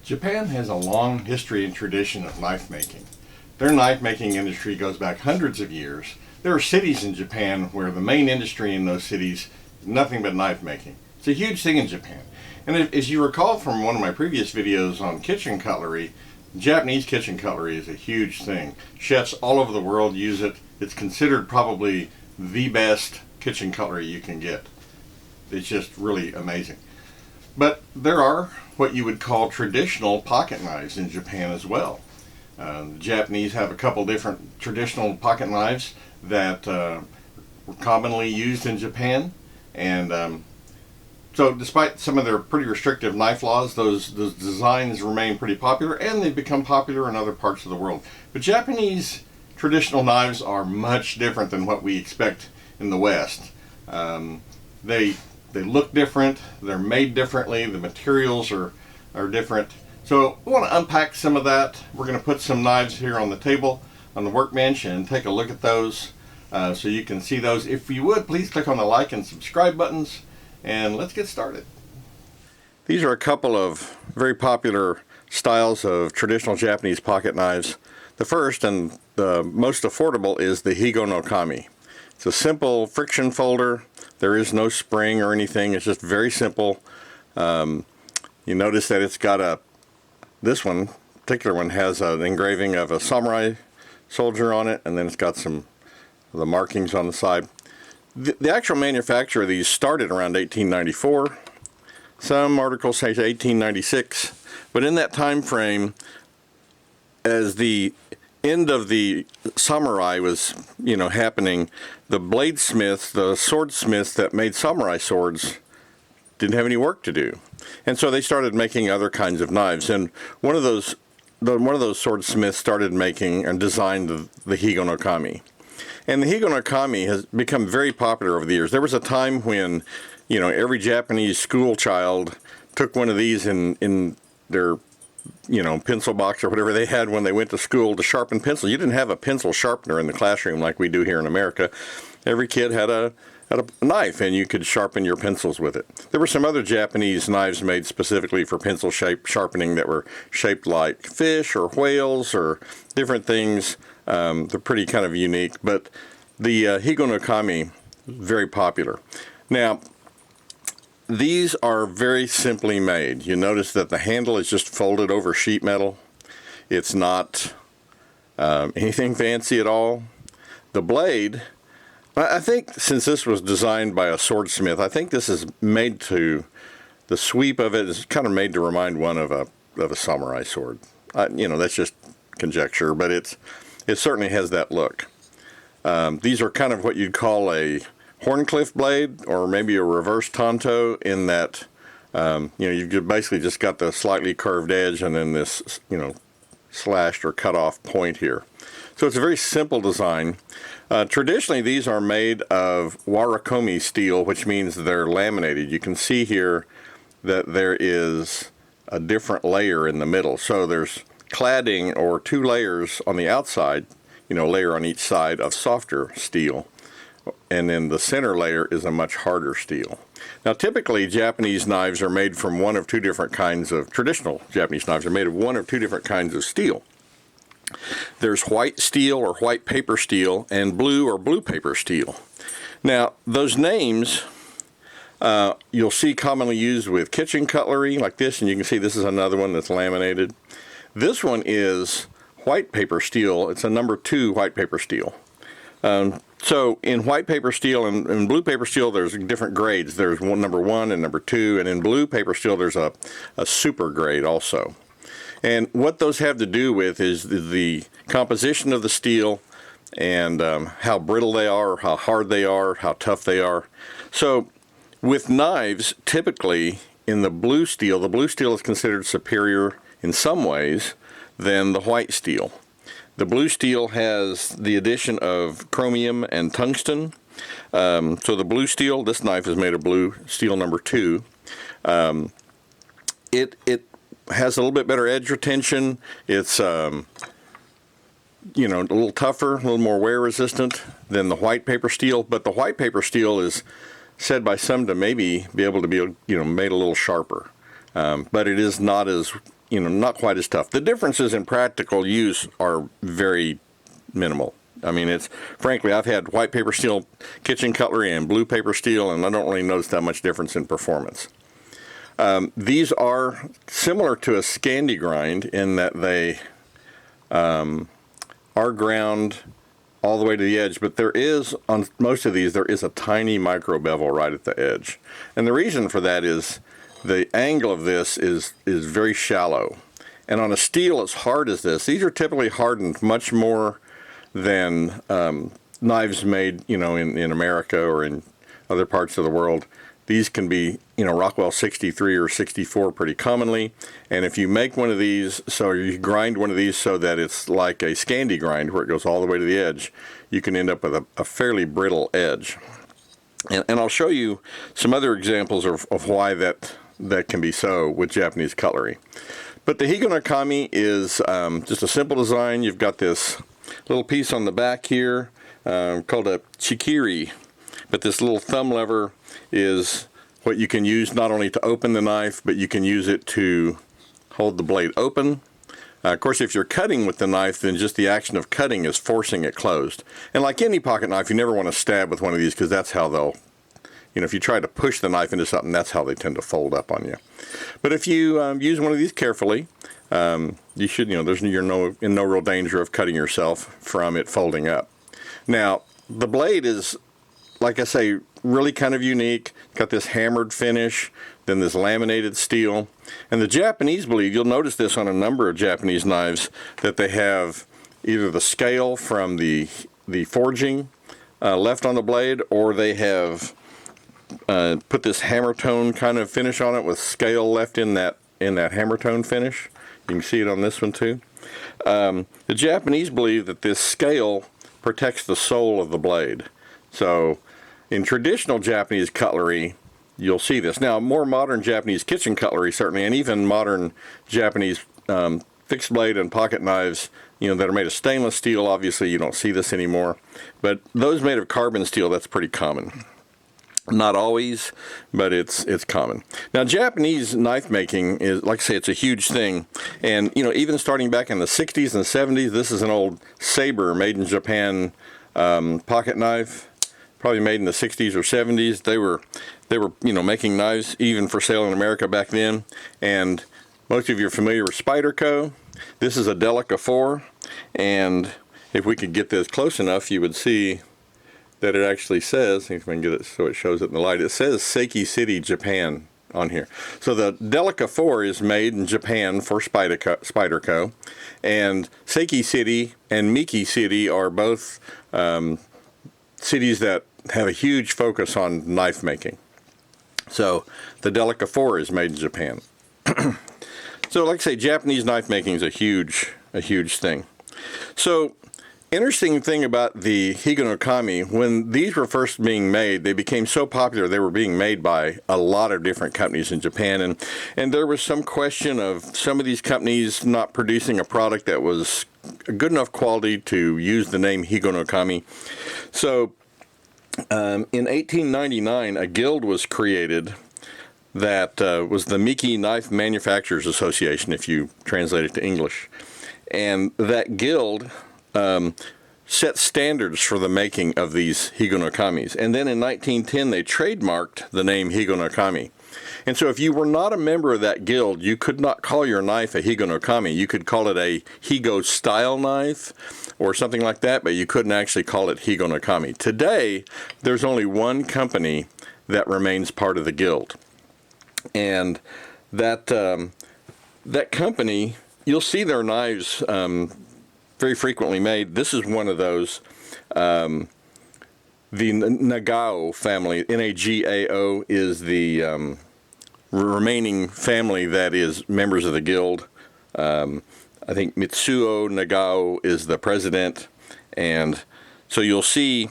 Japan has a long history and tradition of knife making. Their knife making industry goes back hundreds of years. There are cities in Japan where the main industry in those cities is nothing but knife making. It's a huge thing in Japan. And as you recall from one of my previous videos on kitchen cutlery, Japanese kitchen cutlery is a huge thing. Chefs all over the world use it. It's considered probably the best kitchen cutlery you can get. It's just really amazing. But there are what you would call traditional pocket knives in Japan as well. The Japanese have a couple different traditional pocket knives that were commonly used in Japan, and so despite some of their pretty restrictive knife laws, those designs remain pretty popular, and they've become popular in other parts of the world. But Japanese traditional knives are much different than what we expect in the West. They look different, they're made differently, the materials are different. So we want to unpack some of that. We're going to put some knives here on the table, on the workbench, and take a look at those so you can see those. If you would, please click on the like and subscribe buttons, and let's get started. These are a couple of very popular styles of traditional Japanese pocket knives. The first and the most affordable is the Higonokami. It's a simple friction folder. There is no spring or anything. It's just very simple. You notice that it's got this one, particular one, has an engraving of a samurai soldier on it, and then it's got some of the markings on the side. The actual manufacture of these started around 1894. Some articles say 1896, but in that time frame, as the end of the samurai was, happening, the bladesmiths, the swordsmiths that made samurai swords, didn't have any work to do, and so they started making other kinds of knives. And one of those swordsmiths started making and designed the Higonokami. And the Higonokami has become very popular over the years. There was a time when, every Japanese school child took one of these in their pencil box or whatever they had when they went to school to sharpen pencils. You didn't have a pencil sharpener in the classroom like we do here in America. Every kid had a knife, and you could sharpen your pencils with it. There were some other Japanese knives made specifically for pencil sharpening that were shaped like fish or whales or different things. They're pretty kind of unique, but the Higonokami is very popular. Now, these are very simply made. You notice that the handle is just folded over sheet metal. It's not anything fancy at all. The blade, I think since this was designed by a swordsmith, I think this is made to, the sweep of it is kind of made to remind one of a samurai sword. That's just conjecture, but it certainly has that look. These are kind of what you'd call a Horncliffe blade, or maybe a reverse tanto, in that you've basically just got the slightly curved edge and then this slashed or cut off point here. So it's a very simple design. Traditionally, these are made of Orikoma steel, which means they're laminated. You can see here that there is a different layer in the middle. So there's cladding, or two layers on the outside, layer on each side of softer steel, and then the center layer is a much harder steel. Now, typically Japanese knives are made from one of two different kinds of, traditional Japanese knives are made of one of two different kinds of steel. There's white steel or white paper steel, and blue or blue paper steel. Now, those names you'll see commonly used with kitchen cutlery like this, and you can see this is another one that's laminated. This one is white paper steel. It's a number 2 white paper steel. So in white paper steel and blue paper steel, there's different grades. There's number 1 and number 2, and in blue paper steel, there's a super grade also. And what those have to do with is the composition of the steel, and how brittle they are, how hard they are, how tough they are. So with knives, typically in the blue steel is considered superior in some ways than the white steel. The blue steel has the addition of chromium and tungsten. So the blue steel, this knife is made of blue steel number 2. It has a little bit better edge retention. It's a little tougher, a little more wear resistant than the white paper steel. But the white paper steel is said by some to maybe be able to be made a little sharper. But it is not as not quite as tough. The differences in practical use are very minimal. I mean, it's frankly, I've had white paper steel kitchen cutlery and blue paper steel, and I don't really notice that much difference in performance. These are similar to a Scandi grind in that they are ground all the way to the edge, but there is, on most of these, there is a tiny micro bevel right at the edge. And the reason for that is the angle of this is very shallow. And on a steel as hard as this, these are typically hardened much more than knives made, in America or in other parts of the world. These can be, Rockwell 63 or 64 pretty commonly. And if you make one of these, so you grind one of these so that it's like a Scandi grind where it goes all the way to the edge, you can end up with a fairly brittle edge. And I'll show you some other examples of why that can be so with Japanese cutlery. But the Higonokami is just a simple design. You've got this little piece on the back here called a chikiri. But this little thumb lever is what you can use not only to open the knife, but you can use it to hold the blade open. Of course, if you're cutting with the knife, then just the action of cutting is forcing it closed. And like any pocket knife, you never want to stab with one of these because that's how they'll, if you try to push the knife into something, that's how they tend to fold up on you. But if you use one of these carefully, you should, you're in no real danger of cutting yourself from it folding up. Now, the blade is, like I say, really kind of unique. Got this hammered finish, then this laminated steel. And the Japanese believe, you'll notice this on a number of Japanese knives, that they have either the scale from the forging left on the blade, or they have put this hammer tone kind of finish on it with scale left in that hammer tone finish. You can see it on this one too. The Japanese believe that this scale protects the sole of the blade. So in traditional Japanese cutlery, you'll see this. Now, more modern Japanese kitchen cutlery, certainly, and even modern Japanese fixed blade and pocket knives, that are made of stainless steel, obviously you don't see this anymore. But those made of carbon steel, that's pretty common. Not always, but it's common. Now, Japanese knife making is, like I say, it's a huge thing. And, even starting back in the 60s and 70s, this is an old Saber made in Japan pocket knife, probably made in the 60s or 70s. They were making knives even for sale in America back then. And most of you are familiar with Spyderco. This is a Delica 4, and if we could get this close enough, you would see that it actually says, if we can get it so it shows it in the light, it says Seiki City, Japan on here. So the Delica 4 is made in Japan for Spyderco, and Seiki City and Miki City are both cities that have a huge focus on knife making. So the Delica 4 is made in Japan. So like I say, Japanese knife making is a huge thing. So interesting thing about the Higonokami, when these were first being made, they became so popular they were being made by a lot of different companies in Japan, and there was some question of some of these companies not producing a product that was good enough quality to use the name Higonokami. So in 1899, a guild was created that was the Miki Knife Manufacturers Association, if you translate it to English. And that guild set standards for the making of these Higonokamis. And then in 1910, they trademarked the name Higonokami. And so if you were not a member of that guild, you could not call your knife a Higonokami. You could call it a Higo-style knife or something like that, but you couldn't actually call it Higonokami. Today, there's only one company that remains part of the guild. And that company, you'll see their knives very frequently made. This is one of those. The Nagao family, Nagao, is the remaining family that is members of the guild. I think Mitsuo Nagao is the president. And so you'll see,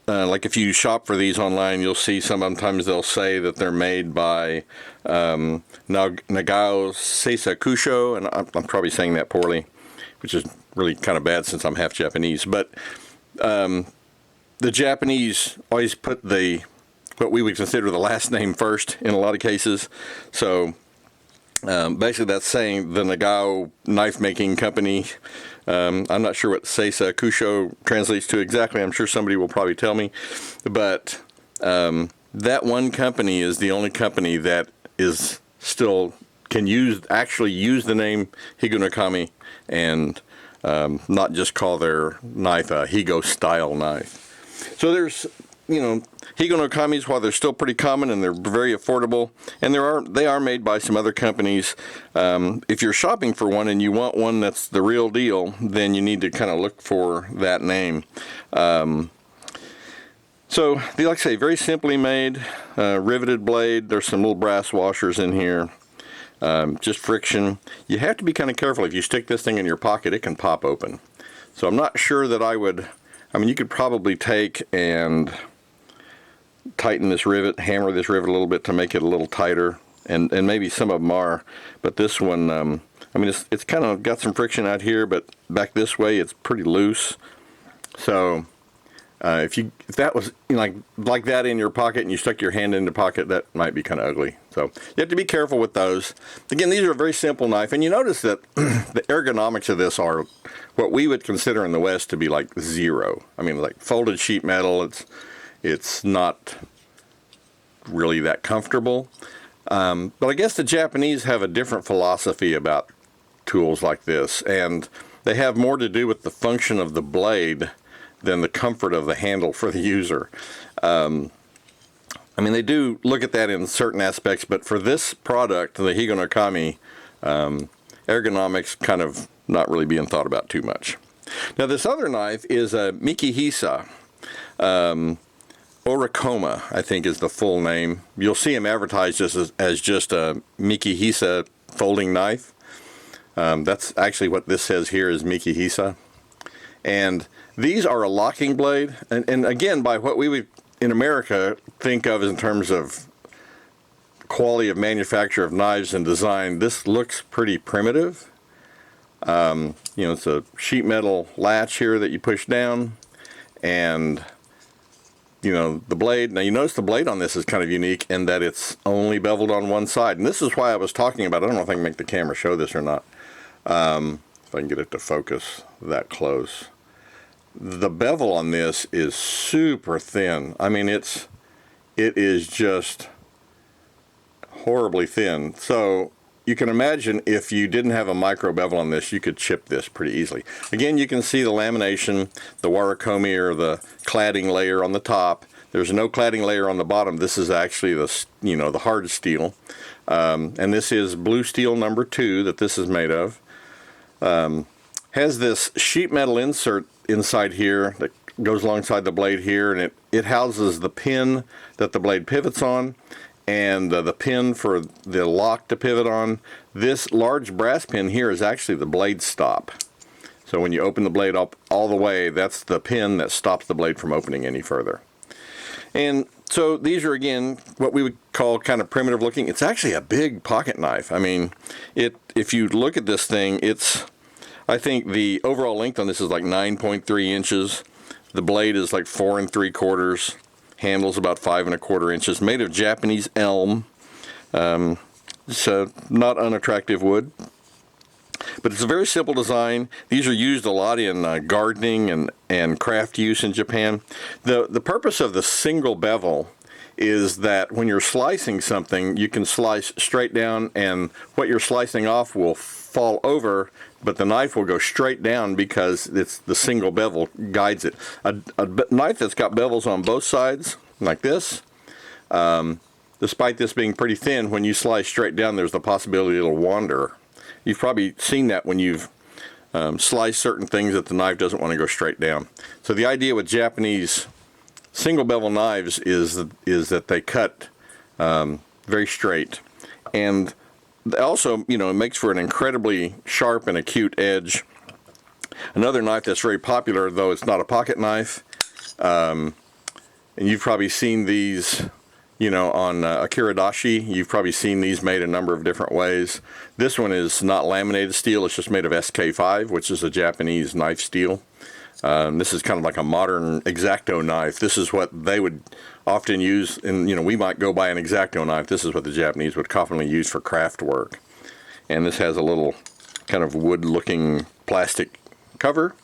like if you shop for these online, you'll see sometimes they'll say that they're made by Nagao Seisakusho, and I'm probably saying that poorly, which is really kind of bad since I'm half Japanese. But the Japanese always put what we would consider the last name first in a lot of cases. So Basically, that's saying the Nagao knife making company. I'm not sure what Seisa Kusho translates to exactly. I'm sure somebody will probably tell me. But that one company is the only company that is still can actually use the name Higonokami and not just call their knife a Higo style knife. So there's, Higonokamis, while they're still pretty common and they're very affordable, and they are made by some other companies. If you're shopping for one and you want one that's the real deal, then you need to kind of look for that name. So, like I say, very simply made, riveted blade. There's some little brass washers in here. Just friction. You have to be kind of careful. If you stick this thing in your pocket, it can pop open. So I'm not sure that you could probably take and tighten this rivet, hammer this rivet a little bit to make it a little tighter, and maybe some of them are, but this one, it's kind of got some friction out here, but back this way it's pretty loose. So if that was like that in your pocket and you stuck your hand in the pocket, that might be kind of ugly. So you have to be careful with those. Again, these are a very simple knife, and you notice that the ergonomics of this are what we would consider in the West to be like zero. Like folded sheet metal, it's not really that comfortable. But I guess the Japanese have a different philosophy about tools like this, and they have more to do with the function of the blade than the comfort of the handle for the user. They do look at that in certain aspects, but for this product, the Higonokami, ergonomics kind of not really being thought about too much. Now this other knife is a Mikihisa Orikoma, I think is the full name. You'll see him advertised as just a Mikihisa folding knife. That's actually what this says here is Mikihisa. And these are a locking blade, and again, by what we would in America think of in terms of quality of manufacture of knives and design, this looks pretty primitive. It's a sheet metal latch here that you push down, and the blade. Now you notice the blade on this is kind of unique in that it's only beveled on one side, and this is why I was talking about. I don't know if I can make the camera show this or not. If I can get it to focus that close. The bevel on this is super thin. It is just horribly thin. So you can imagine if you didn't have a micro bevel on this, you could chip this pretty easily. Again, you can see the lamination, the Orikoma or the cladding layer on the top. There's no cladding layer on the bottom. This is actually the hard steel. And this is blue steel number 2 that this is made of. Has this sheet metal insert inside here that goes alongside the blade here, and it houses the pin that the blade pivots on, and the pin for the lock to pivot on. This large brass pin here is actually the blade stop. So when you open the blade up all the way, that's the pin that stops the blade from opening any further. And so these are, again, what we would call kind of primitive looking. It's actually a big pocket knife. If you look at this thing, I think the overall length on this is like 9.3 inches. The blade is like 4 3/4. Handle's about 5 1/4 inches. Made of Japanese elm. It's a not unattractive wood. But it's a very simple design. These are used a lot in gardening and craft use in Japan. The purpose of the single bevel is that when you're slicing something, you can slice straight down, and what you're slicing off will fall over, but the knife will go straight down because it's the single bevel guides it. A knife that's got bevels on both sides, like this, despite this being pretty thin, when you slice straight down, there's the possibility it'll wander. You've probably seen that when you've sliced certain things that the knife doesn't want to go straight down. So the idea with Japanese single bevel knives is that they cut very straight, and also, it makes for an incredibly sharp and acute edge. Another knife that's very popular, though it's not a pocket knife, and you've probably seen these, on Akiradashi. You've probably seen these made a number of different ways. This one is not laminated steel. It's just made of SK5, which is a Japanese knife steel. This is kind of like a modern X-Acto knife. This is what they would often use, and we might go buy an X-Acto knife. This is what the Japanese would commonly use for craft work. and this has a little kind of wood-looking plastic cover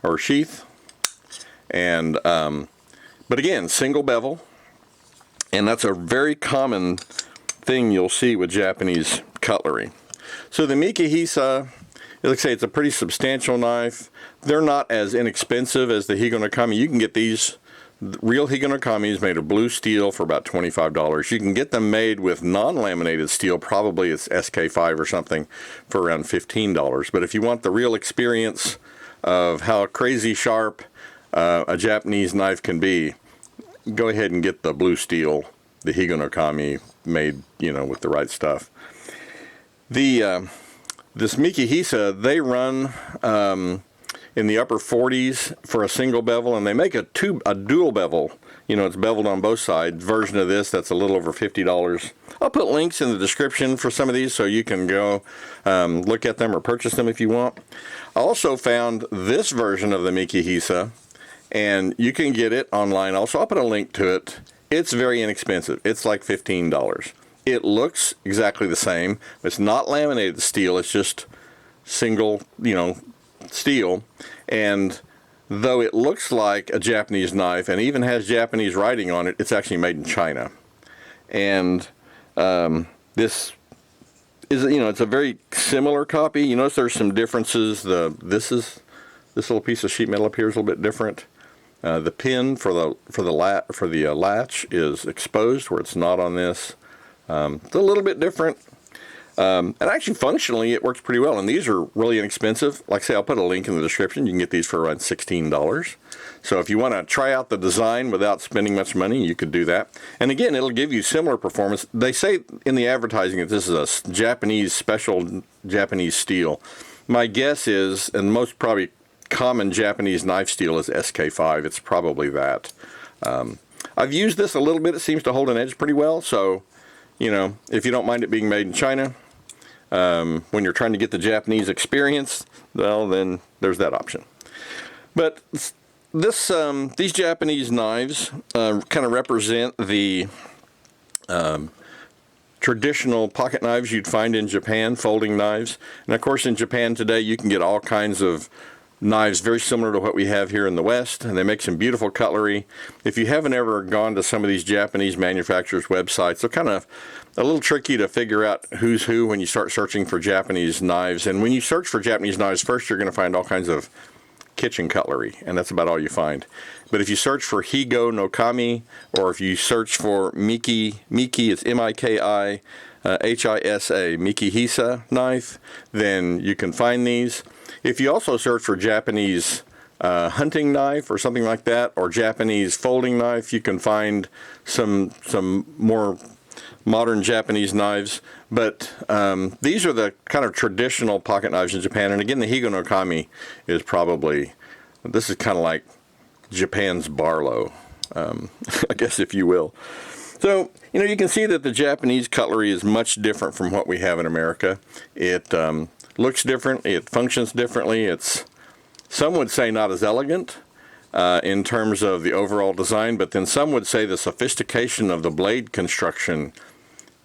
or sheath. And but again, single bevel, and that's a very common thing you'll see with Japanese cutlery. So the Mikihisa, like I say, it's a pretty substantial knife. They're not as inexpensive as the Higonokami. You can get these real Higonokamis made of blue steel for about $25. You can get them made with non-laminated steel, probably it's SK5 or something, for around $15. But if you want the real experience of how crazy sharp a Japanese knife can be, go ahead and get the blue steel, the Higonokami, made, you know, with the right stuff. This Mikihisa, they run in the upper 40s for a single bevel, and they make a dual bevel. You know, it's beveled on both sides. Version of this that's a little over $50. I'll put links in the description for some of these so you can go look at them or purchase them if you want. I also found this version of the Mikihisa, and you can get it online also. I'll put a link to it. It's very inexpensive. It's like $15. It looks exactly the same. It's not laminated steel. It's just single, you know, steel. And though it looks like a Japanese knife and even has Japanese writing on it, it's actually made in China. And this is, you know, it's a very similar copy. You notice there's some differences. This little piece of sheet metal up here is a little bit different. The pin for the latch is exposed where it's not on this. It's a little bit different. And actually, functionally, it works pretty well. And these are really inexpensive. Like I say, I'll put a link in the description. You can get these for around $16. So if you want to try out the design without spending much money, you could do that. And again, it'll give you similar performance. They say in the advertising that this is a Japanese, special Japanese steel. My guess is, and most probably common Japanese knife steel is SK5. It's probably that. I've used this a little bit. It seems to hold an edge pretty well. So, you know, if you don't mind it being made in China, when you're trying to get the Japanese experience, well, then there's that option. But this, these Japanese knives kind of represent the traditional pocket knives you'd find in Japan, folding knives. And of course, in Japan today, you can get all kinds of knives very similar to what we have here in the West, and they make some beautiful cutlery. If you haven't ever gone to some of these Japanese manufacturers' websites, they're kind of a little tricky to figure out who's who when you start searching for Japanese knives. And when you search for Japanese knives, first you're going to find all kinds of kitchen cutlery, and that's about all you find. But if you search for Higonokami, or if you search for Miki, it's M-I-K-I, H-I-S-A, Mikihisa knife, then you can find these. If you also search for Japanese hunting knife or something like that, or Japanese folding knife, you can find some more modern Japanese knives. But these are the kind of traditional pocket knives in Japan. And again, the Higonokami is probably, this is kind of like Japan's Barlow, I guess, if you will. So, you know, you can see that the Japanese cutlery is much different from what we have in America. It looks different, it functions differently. It's, some would say, not as elegant in terms of the overall design, but then some would say the sophistication of the blade construction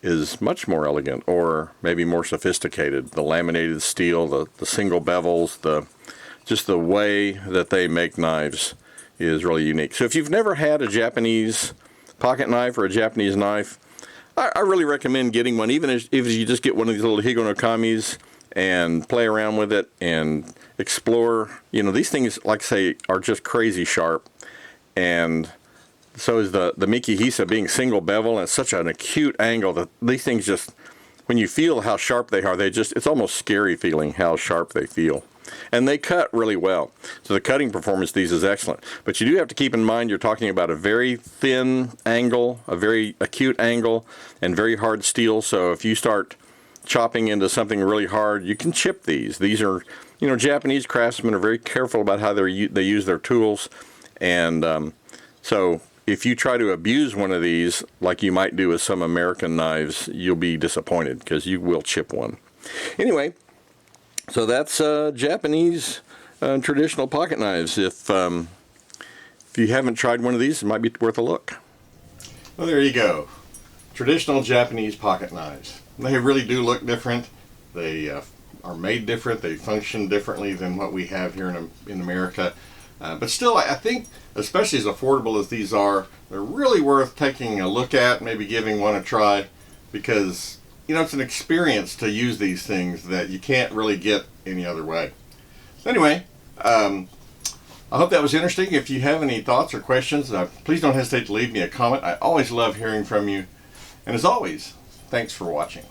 is much more elegant, or maybe more sophisticated. The laminated steel, the single bevels, just the way that they make knives is really unique. So if you've never had a Japanese pocket knife or a Japanese knife, I really recommend getting one, even if you just get one of these little Higonokamis and play around with it and explore. You know, these things, like I say, are just crazy sharp. And so is the Mikihisa, being single bevel, and it's such an acute angle that these things just, when you feel how sharp they are, it's almost scary feeling how sharp they feel. And they cut really well. So the cutting performance of these is excellent. But you do have to keep in mind you're talking about a very thin angle, a very acute angle, and very hard steel. So if you start chopping into something really hard, you can chip these. These are, you know, Japanese craftsmen are very careful about how they use their tools. And so if you try to abuse one of these, like you might do with some American knives, you'll be disappointed because you will chip one. Anyway, so that's Japanese traditional pocket knives. If you haven't tried one of these, it might be worth a look. Well, there you go. Traditional Japanese pocket knives. They really do look different. They are made different. They function differently than what we have here in America. But still, I think, especially as affordable as these are, they're really worth taking a look at, maybe giving one a try, because, you know, it's an experience to use these things that you can't really get any other way. So anyway, I hope that was interesting. If you have any thoughts or questions, please don't hesitate to leave me a comment. I always love hearing from you. And as always, thanks for watching.